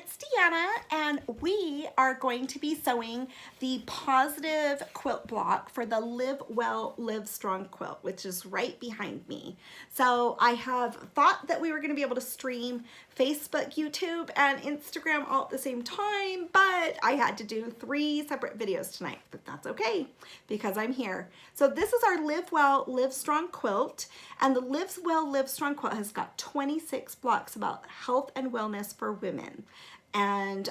it's Deanna, and we are going to be sewing the positive quilt block for the Live Well, Live Strong quilt, which is right behind me. So I have thought that we were going to be able to stream Facebook, YouTube, and Instagram all at the same time, but I had to do 3 separate videos tonight, but that's okay because I'm here. So this is our Live Well, Live Strong quilt, and the Live Well, Live Strong quilt has got 26 blocks about health and wellness for women. And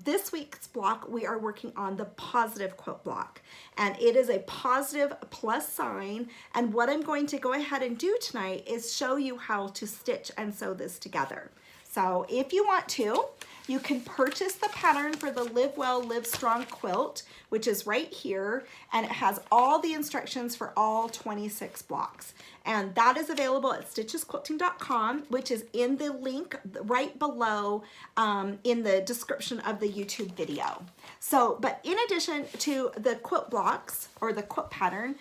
this week's block, we are working on the positive quilt block, and it is a positive plus sign. And what I'm going to go ahead and do tonight is show you how to stitch and sew this together. So if you want to, you can purchase the pattern for the Live Well, Live Strong quilt, which is right here, and it has all the instructions for all 26 blocks. And that is available at stitchesquilting.com, which is in the link right below in the description of the YouTube video. So, but in addition to the quilt blocks or the quilt pattern,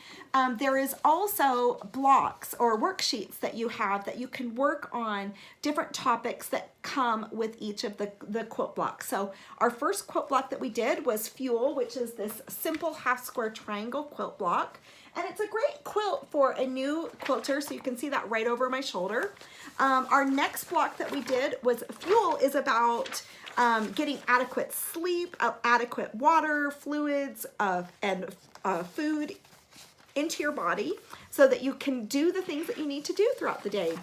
there is also blocks or worksheets that you have that you can work on different topics that come with each of the quilt blocks. So our first quilt block that we did was Fuel, which is this simple half square triangle quilt block. And it's a great quilt for a new quilter, so you can see that right over my shoulder. Our next block that we did was Fuel is about getting adequate sleep, adequate water, fluids, and food into your body so that you can do the things that you need to do throughout the day.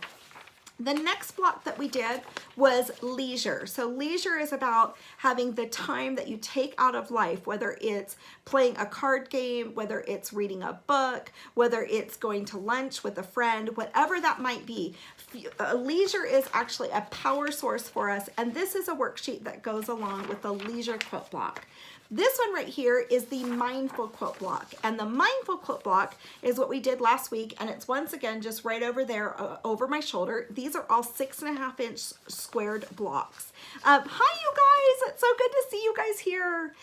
The next block that we did was leisure. So leisure is about having the time that you take out of life, whether it's playing a card game, whether it's reading a book, whether it's going to lunch with a friend, whatever that might be. Leisure is actually a power source for us, and this is a worksheet that goes along with the leisure quilt block. This one right here is the mindful quilt block, and the mindful quilt block is what we did last week, and it's once again just right over there over my shoulder. These are all 6.5-inch squared blocks. Hi you guys, it's so good to see you guys here.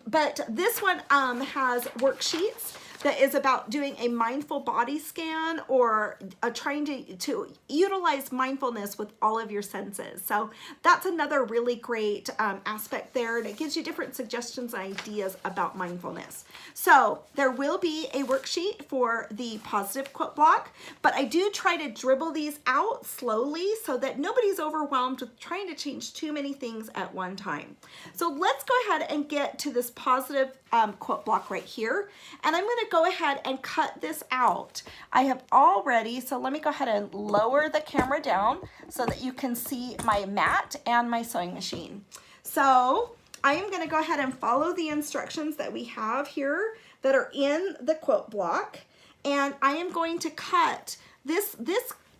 But this one has worksheets that is about doing a mindful body scan or trying to utilize mindfulness with all of your senses. So that's another really great aspect there, and it gives you different suggestions and ideas about mindfulness. So there will be a worksheet for the positive quilt block, but I do try to dribble these out slowly so that nobody's overwhelmed with trying to change too many things at one time. So let's go ahead and get to this positive quilt block right here, and I'm going to go ahead and cut this out. I have already, so let me go ahead and lower the camera down so that you can see my mat and my sewing machine. So I am going to go ahead and follow the instructions that we have here that are in the quilt block, and I am going to cut this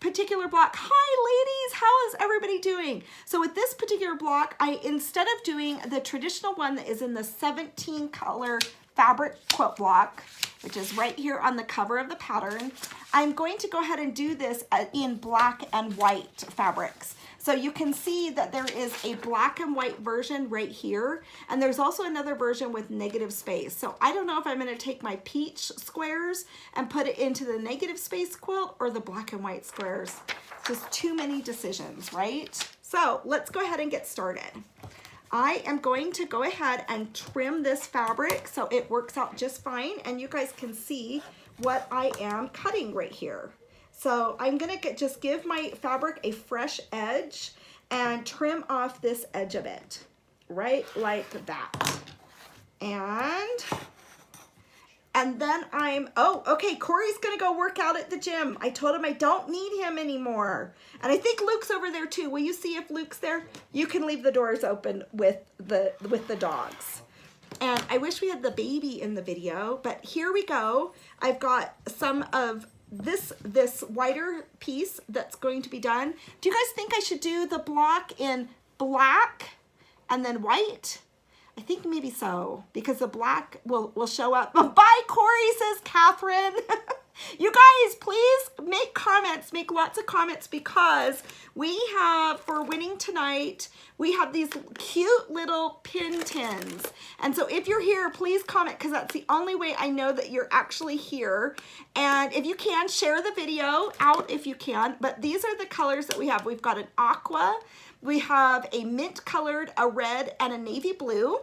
particular block. Hi ladies, how is everybody doing? So with this particular block, instead of doing the traditional one that is in the 17 color fabric quilt block, which is right here on the cover of the pattern, I'm going to go ahead and do this in black and white fabrics. So you can see that there is a black and white version right here, and there's also another version with negative space. So I don't know if I'm going to take my peach squares and put it into the negative space quilt or the black and white squares. Just too many decisions, right? So let's go ahead and get started. I am going to go ahead and trim this fabric so it works out just fine, and you guys can see what I am cutting right here. So I'm gonna just give my fabric a fresh edge and trim off this edge of it, right like that. And then oh, okay, Corey's gonna go work out at the gym. I told him I don't need him anymore. And I think Luke's over there too. Will you see if Luke's there? You can leave the doors open with the dogs. And I wish we had the baby in the video, but here we go. I've got some of this wider piece that's going to be done. Do you guys think I should do the block in black and then white? I think maybe so, because the black will show up. Bye, Corey, says Catherine. You guys, please make comments, make lots of comments, because we have, for winning tonight, we have these cute little pin tins. And so if you're here, please comment, because that's the only way I know that you're actually here. And if you can, share the video out if you can. But these are the colors that we have. We've got an aqua, We have a mint colored, a red, and a navy blue.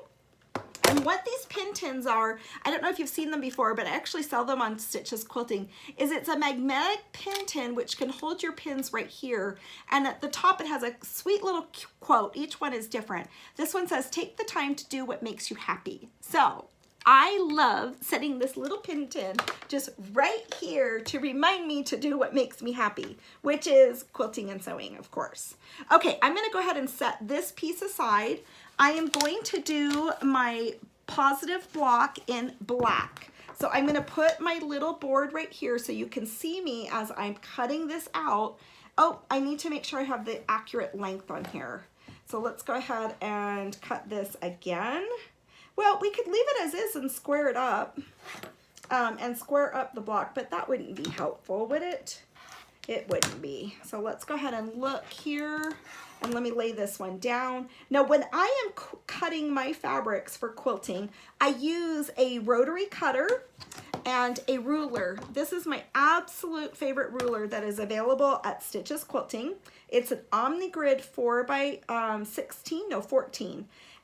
And what these pin tins are, I don't know if you've seen them before, but I actually sell them on Stitches Quilting, is it's a magnetic pin tin which can hold your pins right here. And at the top it has a sweet little quote. Each one is different. This one says, take the time to do what makes you happy. So I love setting this little pin tin just right here to remind me to do what makes me happy, which is quilting and sewing, of course. Okay, I'm gonna go ahead and set this piece aside. I am going to do my positive block in black. So I'm gonna put my little board right here so you can see me as I'm cutting this out. Oh, I need to make sure I have the accurate length on here. So let's go ahead and cut this again. Well, we could leave it as is and square it up and square up the block, but that wouldn't be helpful, would it? It wouldn't be. So let's go ahead and look here. And let me lay this one down. Now, when I am cutting my fabrics for quilting, I use a rotary cutter and a ruler. This is my absolute favorite ruler that is available at Stitches Quilting. It's an OmniGrid 14.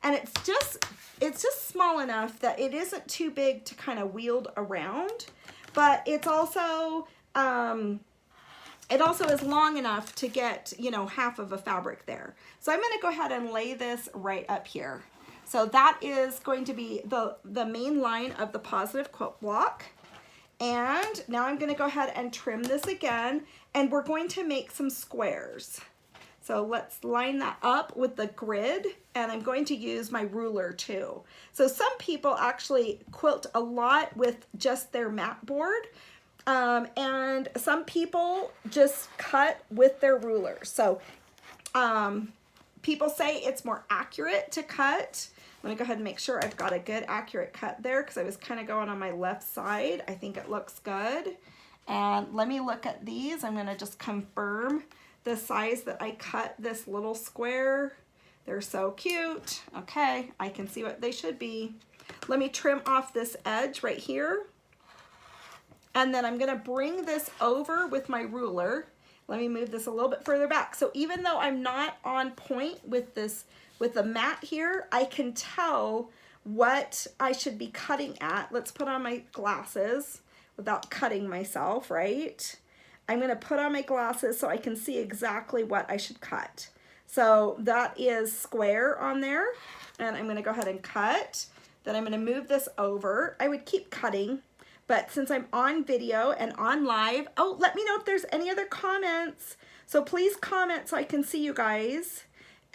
And it's just small enough that it isn't too big to kind of wield around, but it's also, it also is long enough to get, you know, half of a fabric there. So I'm gonna go ahead and lay this right up here. So that is going to be the main line of the positive quilt block. And now I'm gonna go ahead and trim this again, and we're going to make some squares. So let's line that up with the grid, and I'm going to use my ruler too. So some people actually quilt a lot with just their mat board, and some people just cut with their ruler. So people say it's more accurate to cut. Let me go ahead and make sure I've got a good accurate cut there, because I was kind of going on my left side. I think it looks good. And let me look at these. I'm gonna just confirm the size that I cut this little square. They're so cute. Okay, I can see what they should be. Let me trim off this edge right here. And then I'm gonna bring this over with my ruler. Let me move this a little bit further back. So even though I'm not on point with this, with the mat here, I can tell what I should be cutting at. Let's put on my glasses without cutting myself, right? I'm gonna put on my glasses so I can see exactly what I should cut. So that is square on there, and I'm gonna go ahead and cut. Then I'm gonna move this over. I would keep cutting, but since I'm on video and on live, oh, let me know if there's any other comments. So please comment so I can see you guys.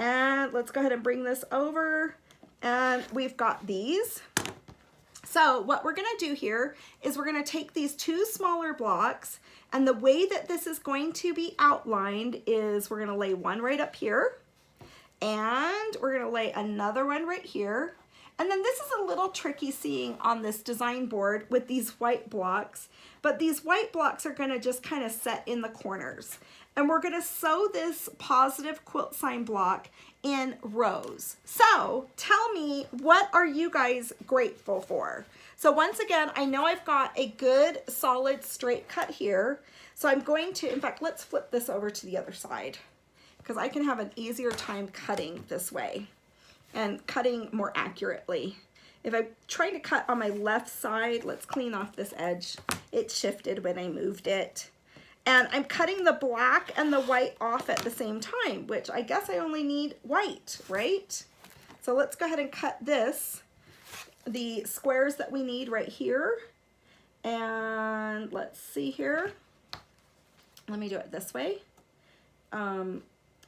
And let's go ahead and bring this over, and we've got these. So what we're gonna do here is we're gonna take these two smaller blocks, and the way that this is going to be outlined is we're gonna lay one right up here, and we're gonna lay another one right here. And then this is a little tricky seeing on this design board with these white blocks, but these white blocks are gonna just kind of set in the corners. And we're gonna sew this positive quilt sign block in rows. So tell me, what are you guys grateful for? So once again, I know I've got a good solid straight cut here. So I'm going to, in fact, let's flip this over to the other side, because I can have an easier time cutting this way and cutting more accurately. If I'm trying to cut on my left side, let's clean off this edge. It shifted when I moved it. And I'm cutting the black and the white off at the same time, which I guess I only need white, right? So let's go ahead and cut this, the squares that we need right here. And let's see here. Let me do it this way.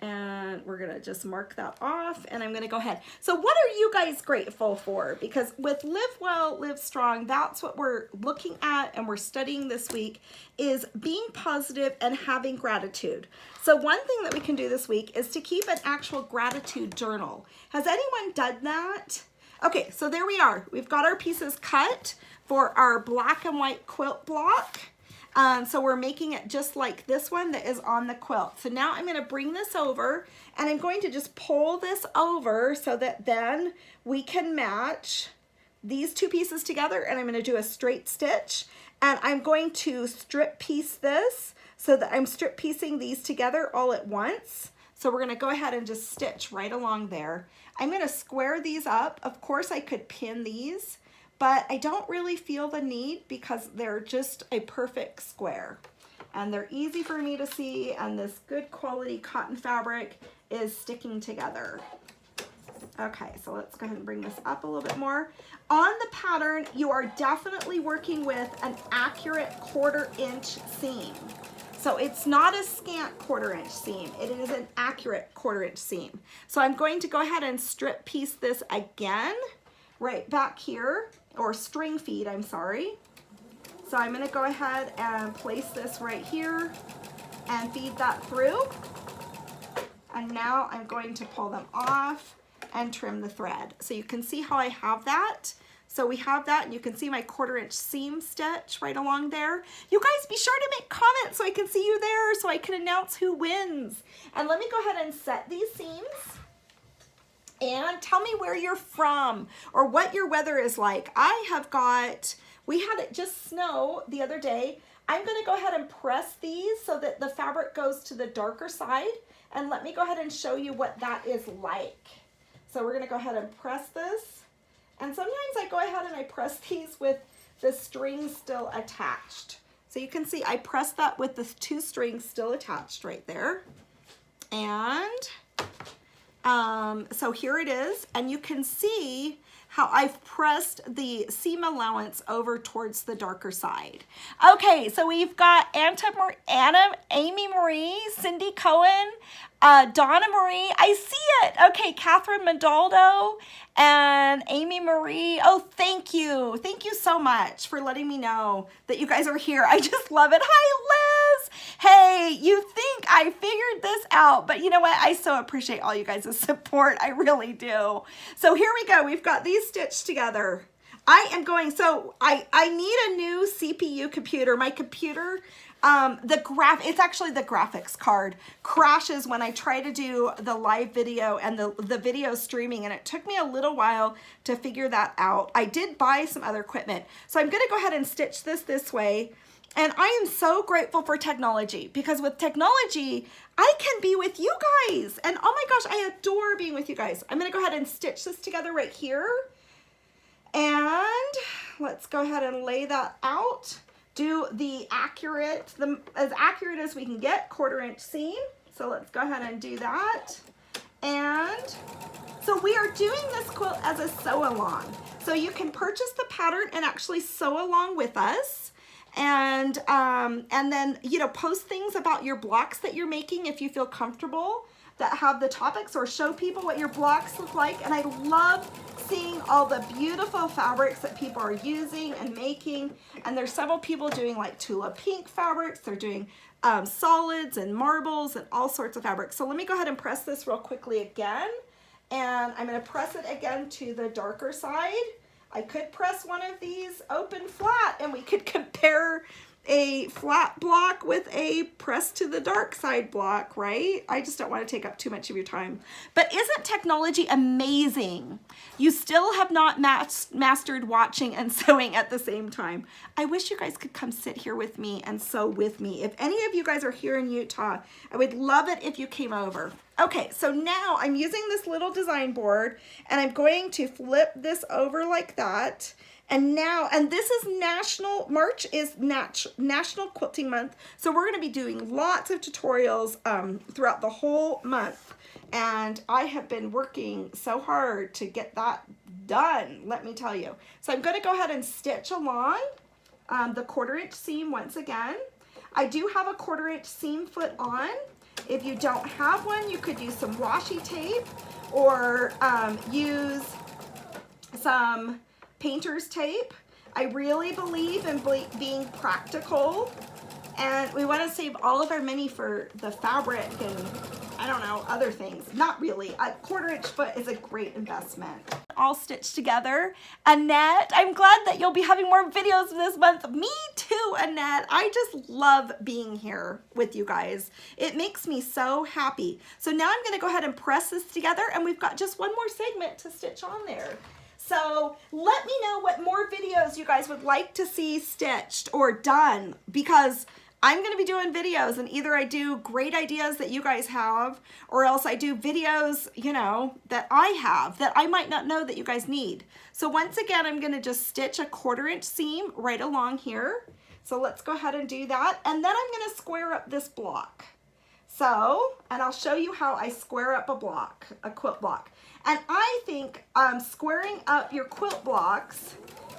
And we're gonna just mark that off, and I'm gonna go ahead. So what are you guys grateful for? Because with Live Well, Live Strong, that's what we're looking at and we're studying this week, is being positive and having gratitude. So one thing that we can do this week is to keep an actual gratitude journal. Has anyone done that? Okay, so there we are. We've got our pieces cut for our black and white quilt block. So we're making it just like this one that is on the quilt. So now I'm going to bring this over, and I'm going to just pull this over so that then we can match these two pieces together, and I'm going to do a straight stitch, and I'm going to strip piece this so that I'm strip piecing these together all at once. So we're gonna go ahead and just stitch right along there. I'm gonna square these up. Of course I could pin these, but I don't really feel the need because they're just a perfect square. And they're easy for me to see, and this good quality cotton fabric is sticking together. Okay, so let's go ahead and bring this up a little bit more. On the pattern, you are definitely working with an accurate 1/4 inch seam. So it's not a scant 1/4 inch seam, it is an accurate 1/4 inch seam. So I'm going to go ahead and strip piece this again, right back here, or string feed, I'm sorry. So I'm gonna go ahead and place this right here and feed that through. And now I'm going to pull them off and trim the thread. So you can see how I have that. So we have that, and you can see my 1/4 inch seam stitch right along there. You guys be sure to make comments so I can see you there, so I can announce who wins. And let me go ahead and set these seams. And tell me where you're from or what your weather is like. I have got, we had it just snow the other day. I'm gonna go ahead and press these so that the fabric goes to the darker side. And let me go ahead and show you what that is like. So we're gonna go ahead and press this. And sometimes I go ahead and I press these with the string still attached. So you can see I pressed that with the 2 strings still attached right there. And so here it is, and you can see how I've pressed the seam allowance over towards the darker side. Okay, so we've got Anna, Amy Marie, Cindy Cohen, Donna Marie, I see it. Okay, Catherine Mandaldo and Amy Marie. Oh, thank you. Thank you so much for letting me know that you guys are here. I just love it. Hi, Liz. Hey, you think I figured this out, but you know what? I so appreciate all you guys' support. I really do. So here we go. We've got these stitched together. I am going, so I need a new CPU computer. My computer, it's actually the graphics card crashes when I try to do the live video and the video streaming, and it took me a little while to figure that out. I did buy some other equipment. So I'm gonna go ahead and stitch this way. And I am so grateful for technology, because with technology, I can be with you guys. And oh my gosh, I adore being with you guys. I'm gonna go ahead and stitch this together right here. And let's go ahead and lay that out. Do the as accurate as we can get, 1/4 inch seam. So let's go ahead and do that. And so we are doing this quilt as a sew along. So you can purchase the pattern and actually sew along with us. And then, you know, post things about your blocks that you're making if you feel comfortable that have the topics, or show people what your blocks look like. And I love seeing all the beautiful fabrics that people are using and making. And there's several people doing like tulip pink fabrics. They're doing solids and marbles and all sorts of fabrics. So let me go ahead and press this real quickly again. And I'm gonna press it again to the darker side. I could press one of these open flat and we could compare a flat block with a press to the dark side block, right? I just don't want to take up too much of your time. But isn't technology amazing? You still have not mastered watching and sewing at the same time. I wish you guys could come sit here with me and sew with me. If any of you guys are here in Utah, I would love it if you came over. Okay, so now I'm using this little design board and I'm going to flip this over like that. And this is March is National Quilting Month. So we're gonna be doing lots of tutorials throughout the whole month. And I have been working so hard to get that done, let me tell you. So I'm gonna go ahead and stitch along the 1/4 inch seam once again. I do have a 1/4 inch seam foot on. If you don't have one, you could use some washi tape or use some painter's tape. I really believe in being practical, and we want to save all of our money for the fabric and I don't know, other things. Not really. A 1/4 inch foot is a great investment. All stitched together. Annette, I'm glad that you'll be having more videos this month. Me too, Annette. I just love being here with you guys. It makes me so happy. So now I'm going to go ahead and press this together, and we've got just one more segment to stitch on there. So let me know what more videos you guys would like to see stitched or done, because I'm going to be doing videos, and either I do great ideas that you guys have, or else I do videos, you know, that I have that I might not know that you guys need. So once again, I'm going to just stitch a 1/4 inch seam right along here. So let's go ahead and do that. And then I'm going to square up this block. So, and I'll show you how I square up a quilt block. And I think squaring up your quilt blocks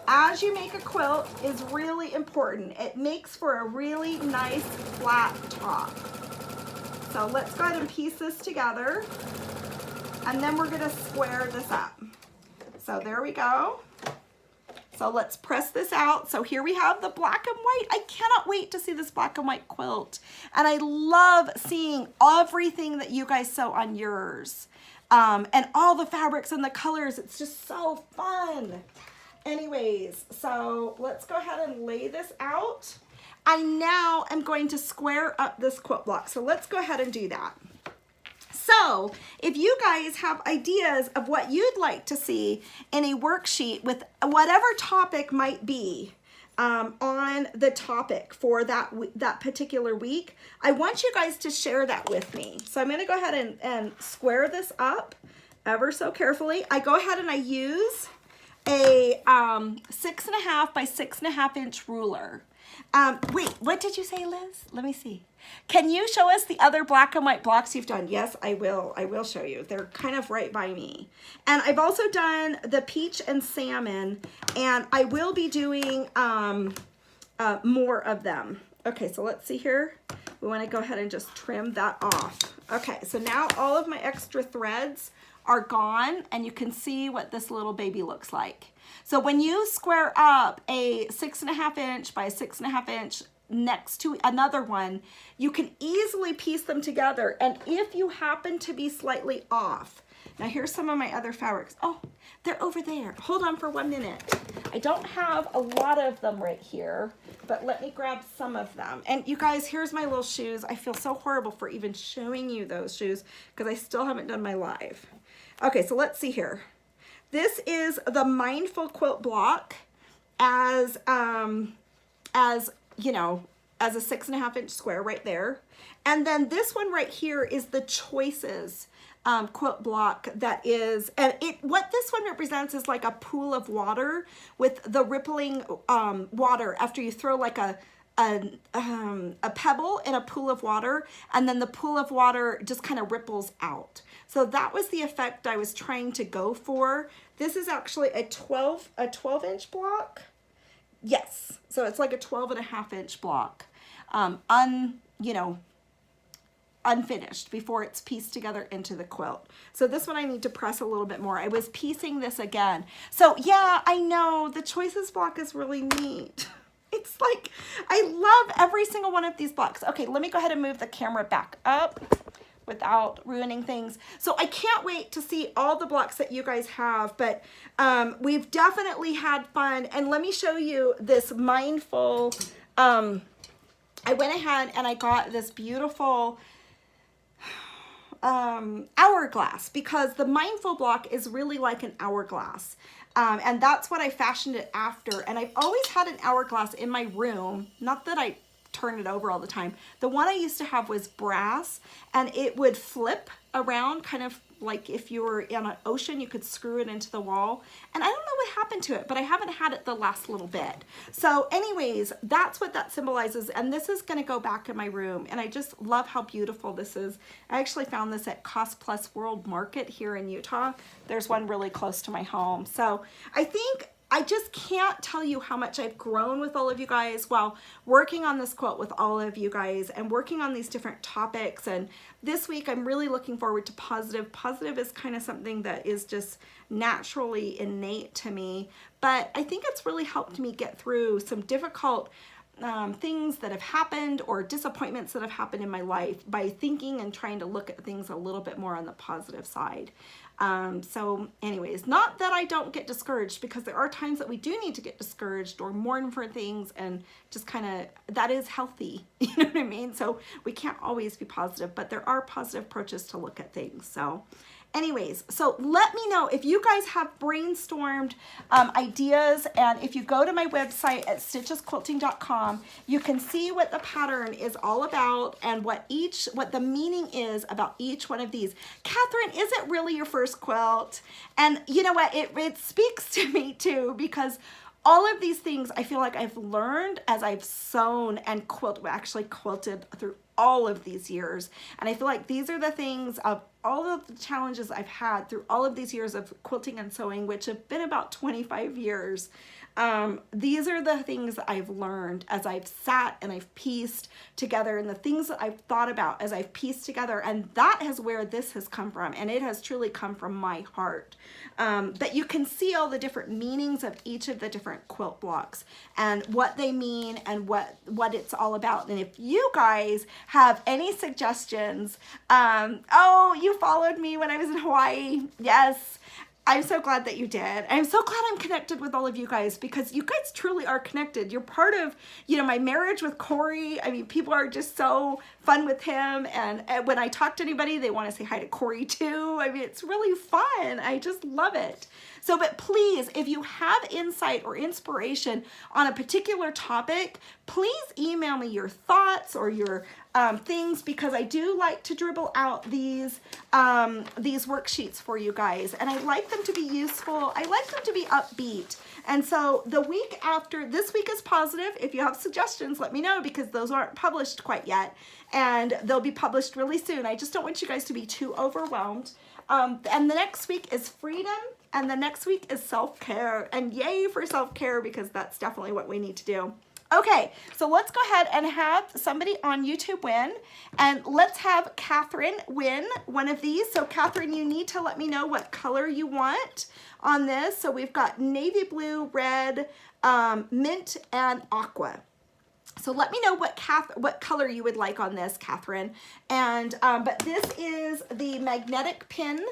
as you make a quilt is really important. It makes for a really nice flat top. So let's go ahead and piece this together, and then we're gonna square this up. So there we go. So let's press this out. So here we have the black and white. I cannot wait to see this black and white quilt. And I love seeing everything that you guys sew on yours. And all the fabrics and the colors. It's just so fun. Anyways, so let's go ahead and lay this out. I now am going to square up this quilt block. So let's go ahead and do that. So if you guys have ideas of what you'd like to see in a worksheet with whatever topic might be on the topic for that particular week, I want you guys to share that with me. So I'm going to go ahead and square this up ever so carefully. I go ahead and I use a 6.5 by 6.5 inch ruler. Wait, what did you say, Liz? Let me see. Can you show us the other black and white blocks you've done? Yes, I will. I will show you. They're kind of right by me. And I've also done the peach and salmon, and I will be doing more of them. Okay, so let's see here. We want to go ahead and just trim that off. Okay, so now all of my extra threads are gone, and you can see what this little baby looks like. So when you square up a 6.5 inch by 6.5 inch next to another one, you can easily piece them together. And if you happen to be slightly off, now here's some of my other fabrics. Oh, they're over there. Hold on for 1 minute. I don't have a lot of them right here, but let me grab some of them. And you guys, here's my little shoes. I feel so horrible for even showing you those shoes because I still haven't done my live. Okay, so let's see here. This is the Mindful Quilt block as you know, as a 6.5 inch square right there. And then this one right here is the Choices quilt block that is, and what this one represents is like a pool of water with the rippling water after you throw like a pebble in a pool of water, and then the pool of water just kind of ripples out. So that was the effect I was trying to go for. This is actually a 12 inch block. Yes, so it's like a 12.5 inch block, you know, unfinished before it's pieced together into the quilt. So this one I need to press a little bit more. I was piecing this again. So yeah, I know the Choices block is really neat. It's like, I love every single one of these blocks. Okay, let me go ahead and move the camera back up without ruining things. So I can't wait to see all the blocks that you guys have, but we've definitely had fun. And let me show you this Mindful, I went ahead and I got this beautiful hourglass, because the Mindful block is really like an hourglass. And that's what I fashioned it after. And I've always had an hourglass in my room. Not that I turn it over all the time. The one I used to have was brass, and it would flip around, kind of like if you were in an ocean, you could screw it into the wall. And I don't know what happened to it, but I haven't had it the last little bit. So anyways, that's what that symbolizes. And this is going to go back in my room. And I just love how beautiful this is. I actually found this at Cost Plus World Market here in Utah. There's one really close to my home. So I think I just can't tell you how much I've grown with all of you guys while working on this quilt with all of you guys and working on these different topics. And this week I'm really looking forward to Positive. Positive is kind of something that is just naturally innate to me, but I think it's really helped me get through some difficult things that have happened or disappointments that have happened in my life by thinking and trying to look at things a little bit more on the positive side. So anyways, not that I don't get discouraged, because there are times that we do need to get discouraged or mourn for things, and just kind of, that is healthy, you know what I mean? So we can't always be positive, but there are positive approaches to look at things. So Anyways, so let me know if you guys have brainstormed ideas, and if you go to my website at stitchesquilting.com, you can see what the pattern is all about and what the meaning is about each one of these. Catherine, is it really your first quilt? And you know what, it speaks to me too, because all of these things I feel like I've learned as I've sewn and actually quilted through all of these years. And I feel like these are the things of all of the challenges I've had through all of these years of quilting and sewing, which have been about 25 years. These are the things that I've learned as I've sat and I've pieced together, and the things that I've thought about as I've pieced together, and that is where this has come from, and it has truly come from my heart. But you can see all the different meanings of each of the different quilt blocks and what they mean and what it's all about. And if you guys have any suggestions, oh, you followed me when I was in Hawaii. Yes. I'm so glad that you did. I'm so glad I'm connected with all of you guys, because you guys truly are connected. You're part of, you know, my marriage with Corey. I mean, people are just so fun with him. And when I talk to anybody, they want to say hi to Corey too. I mean, it's really fun. I just love it. So, but please, if you have insight or inspiration on a particular topic, please email me your thoughts or your things, because I do like to dribble out these worksheets for you guys, and I like them to be useful. I like them to be upbeat. And so the week after, this week is positive. If you have suggestions, let me know, because those aren't published quite yet, and they'll be published really soon. I just don't want you guys to be too overwhelmed. And the next week is freedom, and the next week is self-care, and yay for self-care, because that's definitely what we need to do. Okay, so let's go ahead and have somebody on YouTube win, and let's have Catherine win one of these. So Catherine, you need to let me know what color you want on this. So we've got navy blue, red, mint, and aqua. So let me know what color you would like on this, Catherine. And but this is the magnetic pin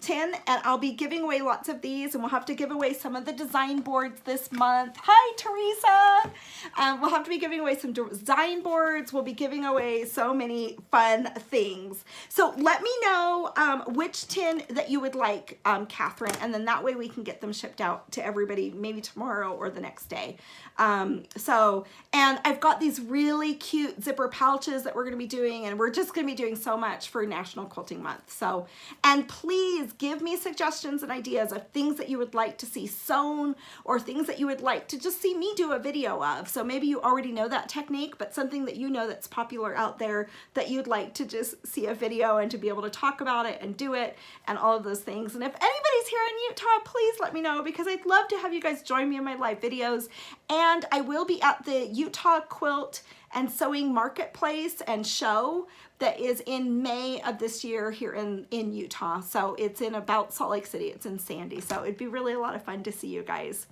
tin, and I'll be giving away lots of these, and we'll have to give away some of the design boards this month. Hi, Teresa. We'll have to be giving away some design boards. We'll be giving away so many fun things. So let me know which tin that you would like, Catherine, and then that way we can get them shipped out to everybody maybe tomorrow or the next day. And I've got these really cute zipper pouches that we're going to be doing, and we're just going to be doing so much for National Quilting Month. So, and please give me suggestions and ideas of things that you would like to see sewn, or things that you would like to just see me do a video of. So maybe you already know that technique, but something that you know that's popular out there that you'd like to just see a video and to be able to talk about it and do it and all of those things. And if anybody's here in Utah, please let me know, because I'd love to have you guys join me in my live videos. And I will be at the Utah Quilt and Sewing Marketplace and Show that is in May of this year here in Utah. So it's in about Salt Lake City. It's in Sandy. So it'd be really a lot of fun to see you guys.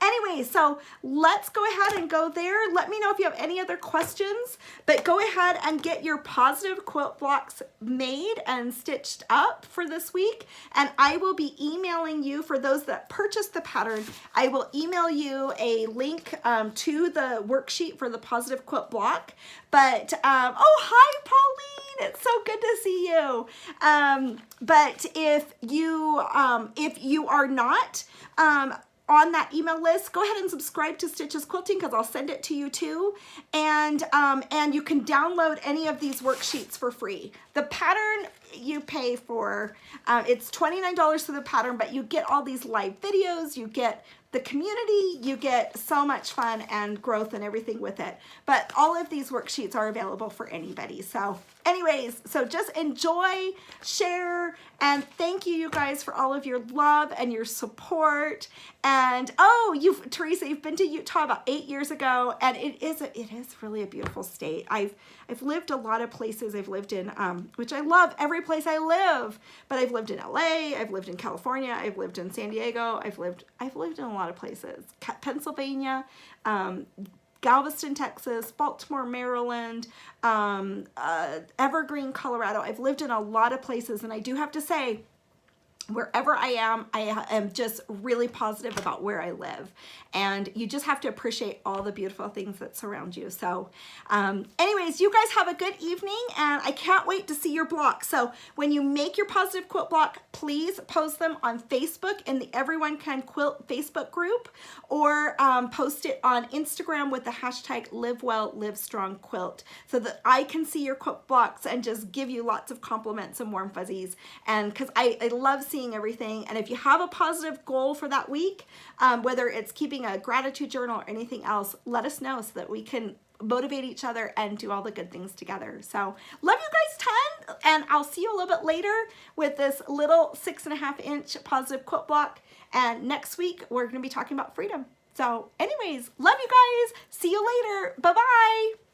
Anyway, so let's go ahead and go there. Let me know if you have any other questions, but go ahead and get your positive quilt blocks made and stitched up for this week. And I will be emailing you, for those that purchase the pattern, I will email you a link to the worksheet for the positive quilt block. But, oh, hi, Pauline. It's so good to see you. But if you are not, on that email list, go ahead and subscribe to Stitches Quilting, because I'll send it to you too. And you can download any of these worksheets for free. The pattern you pay for, it's $29 for the pattern, but you get all these live videos, you get the community, you get so much fun and growth and everything with it. But all of these worksheets are available for anybody. So anyways, so just enjoy, share, and thank you guys for all of your love and your support. And oh, Teresa, you've been to Utah about 8 years ago, and it is really a beautiful state. I've lived a lot of places. I've lived in, which I love every place I live, but I've lived in LA, I've lived in California, I've lived in San Diego, I've lived in a lot of places. Pennsylvania, Galveston, Texas, Baltimore, Maryland, Evergreen, Colorado. I've lived in a lot of places, and I do have to say, wherever I am just really positive about where I live. And you just have to appreciate all the beautiful things that surround you. So anyways, you guys have a good evening, and I can't wait to see your blocks. So when you make your positive quilt block, please post them on Facebook in the Everyone Can Quilt Facebook group, or post it on Instagram with the hashtag Live Well, Live Strong Quilt, so that I can see your quilt blocks and just give you lots of compliments and warm fuzzies. And because I love seeing everything. And if you have a positive goal for that week, whether it's keeping a gratitude journal or anything else, let us know so that we can motivate each other and do all the good things together. So love you guys ton, and I'll see you a little bit later with this little 6.5-inch positive quilt block. And next week we're going to be talking about freedom. So anyways, love you guys. See you later. Bye-bye.